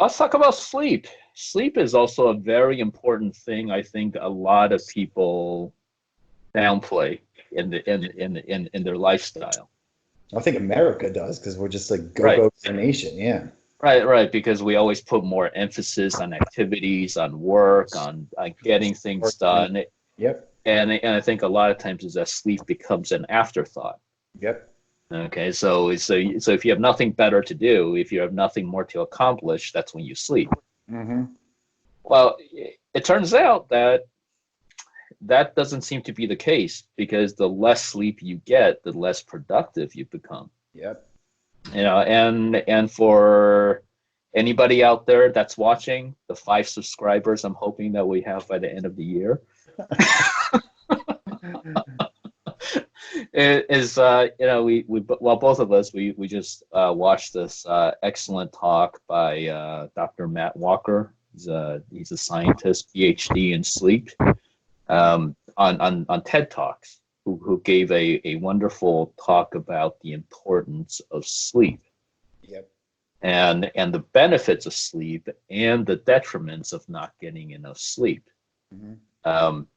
let's talk about sleep. Sleep is also a very important thing. I think a lot of people downplay in their lifestyle. I think America does because we're just like go Right. go nation. Yeah. Right, because we always put more emphasis on activities, on work, on getting things done, Yep. and I think a lot of times is that sleep becomes an afterthought. Yep. Okay, so if you have nothing better to do, if you have nothing more to accomplish, that's when you sleep. Hmm. Well, it turns out that that doesn't seem to be the case because the less sleep you get, the less productive you become. Yep. And for anybody out there that's watching, the 5 subscribers I'm hoping that we have by the end of the year, is well, both of us, we just watched this excellent talk by Dr. Matt Walker. He's a scientist, PhD in sleep, on TED Talks, who gave a wonderful talk about the importance of sleep Yep. and the benefits of sleep and the detriments of not getting enough sleep. Hmm. Um,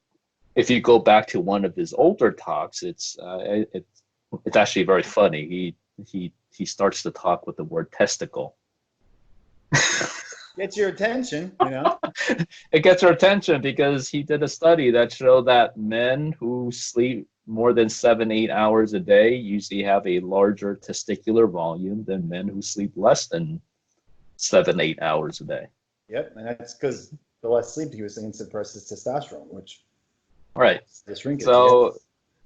if you go back to one of his older talks, it's actually very funny. He starts the talk with the word testicle. Gets your attention, you know? It gets our attention because he did a study that showed that men who sleep more than 7-8 hours a day usually have a larger testicular volume than men who sleep less than 7-8 hours a day. Yep. And that's because the less sleep he was saying suppresses testosterone, which Right. the shrinkage. Yeah. So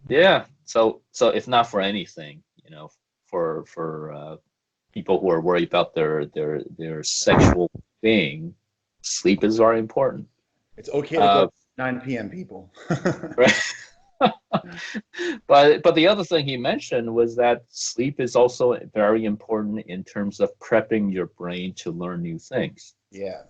yeah. So if not for anything, for people who are worried about their sexual being, sleep is very important. It's okay to go Uh, to 9 p.m. people. right. But the other thing he mentioned was that sleep is also very important in terms of prepping your brain to learn new things. Yeah.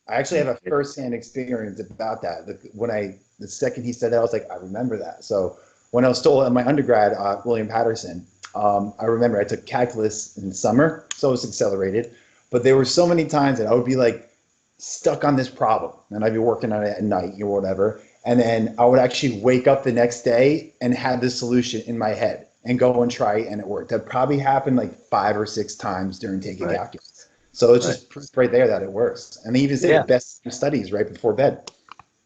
I actually have a firsthand experience about that. The second he said that, I was like, I remember that. So when I was still in my undergrad, William Patterson, I remember I took calculus in the summer, so it was accelerated. But there were so many times that I would be like stuck on this problem, and I'd be working on it at night or whatever, and then I would actually wake up the next day and have the solution in my head and go and try it, and it worked. That probably happened like 5 or 6 times during taking Right. calculus. So it's Right. just proof right there that it works. And they even say the Yeah. best studies right before bed.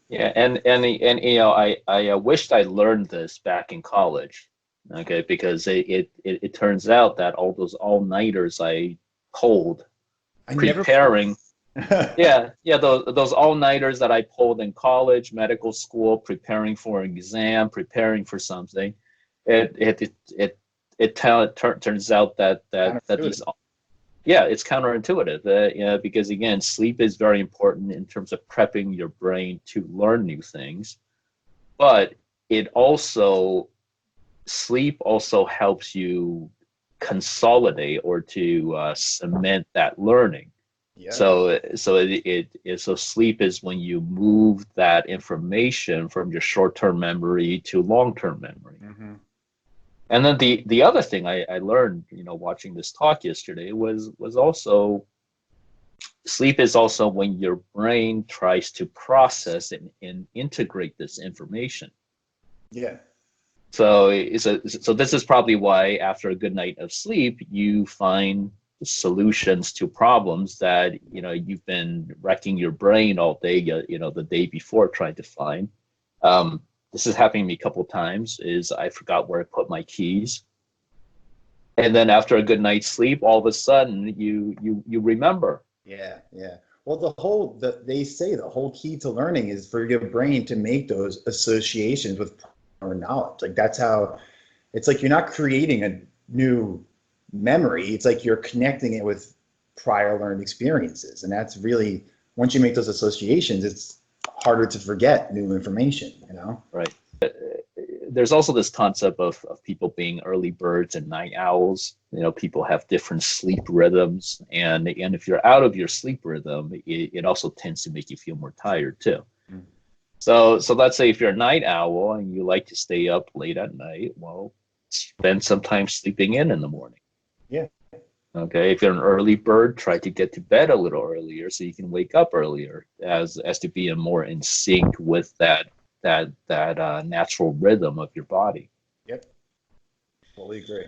Yeah. And I wished I learned this back in college. Okay, because it turns out that all those all-nighters I pulled I never. preparing. Yeah, those all-nighters that I pulled in college, medical school, preparing for an exam, preparing for something. It it it it, turns out that these, Counterintuitive. yeah, it's counterintuitive. Because again, sleep is very important in terms of prepping your brain to learn new things, but it also sleep also helps you consolidate or to cement that learning. Yeah. So sleep is when you move that information from your short-term memory to long-term memory. Hmm. And then the other thing I learned, watching this talk yesterday was also sleep is also when your brain tries to process and integrate this information. Yeah. So this is probably why after a good night of sleep, you find solutions to problems that you've been wrecking your brain all day, the day before trying to find. This is happening to me a couple of times. Is I forgot where I put my keys, and then after a good night's sleep, all of a sudden you remember. Yeah. Yeah. Well, they say the whole key to learning is for your brain to make those associations with prior knowledge. Like that's how it's like you're not creating a new memory. It's like you're connecting it with prior learned experiences. And that's really, once you make those associations, it's harder to forget new information, you know? Right. There's also this concept of people being early birds and night owls. People have different sleep rhythms, and if you're out of your sleep rhythm, it also tends to make you feel more tired too. Mm. So let's say if you're a night owl and you like to stay up late at night, well, spend some time sleeping in the morning. Yeah. Okay, if you're an early bird, try to get to bed a little earlier so you can wake up earlier, as to be more in sync with that natural rhythm of your body. Yep, fully agree.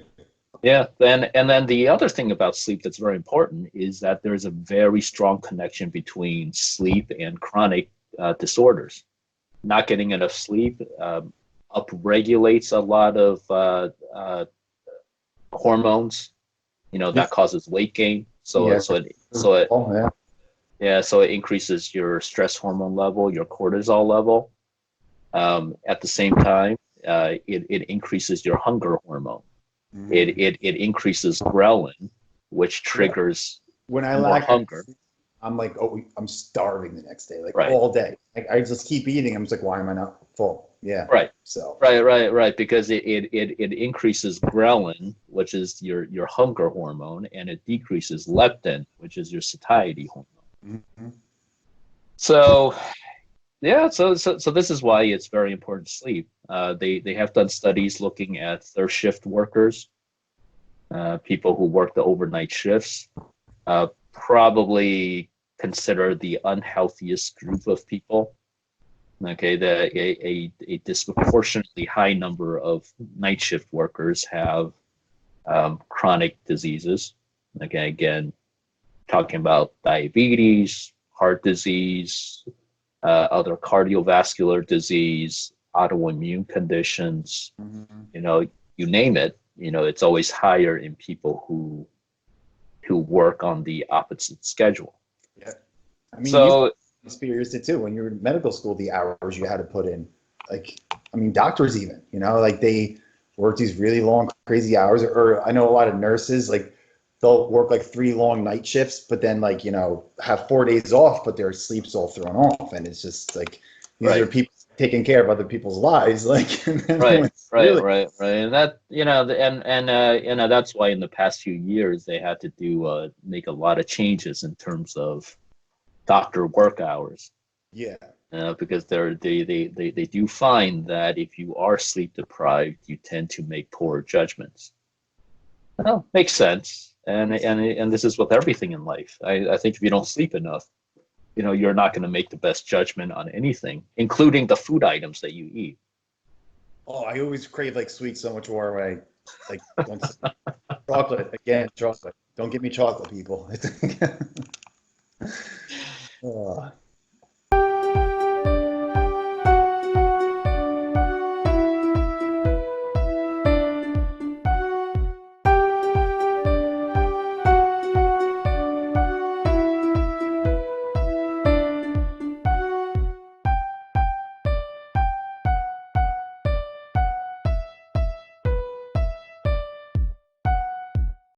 Yeah, then the other thing about sleep that's very important is that there's a very strong connection between sleep and chronic disorders. Not getting enough sleep upregulates a lot of hormones, Yeah, that causes weight gain. So yeah, so it so it oh, yeah, yeah, so it increases your stress hormone level, your cortisol level. At the same time, it increases your hunger hormone. mm, It increases ghrelin, which yeah. triggers When I more lack enough hunger. sleep, I'm like, oh, I'm starving the next day, like Right, all day. Like I just keep eating. I'm just like, why am I not full? Yeah. right, So, right. Because it increases ghrelin, which is your hunger hormone, and it decreases leptin, which is your satiety hormone. mhm. So yeah, so this is why it's very important to sleep. They have done studies looking at third shift workers, people who work the overnight shifts, probably considered the unhealthiest group of people. Okay, a disproportionately high number of night shift workers have chronic diseases. Okay, again, talking about diabetes, heart disease, other cardiovascular disease, autoimmune conditions, Mhm. you know, you name it, it's always higher in people who work on the opposite schedule. Yeah. I mean, you So experienced it too when you were in medical school, the hours you had to put in. Like, I mean, doctors even, like they work these really long, crazy hours. Or I know a lot of nurses, like they'll work like 3 long night shifts, but then like, have 4 days off, but their sleep's all thrown off. And it's just like, these are right, people taking care of other people's lives. Like, and then when it's really, and that that's why in the past few years they had to make a lot of changes in terms of doctor work hours. yeah. Because they do find that if you are sleep deprived, you tend to make poor judgments. Well, makes sense, and this is with everything in life. I think if you don't sleep enough, you're not going to make the best judgment on anything, including the food items that you eat. Oh, I always crave like sweets so much more when I like don't sleep. Chocolate, again, chocolate. Don't give me chocolate, people. Oh.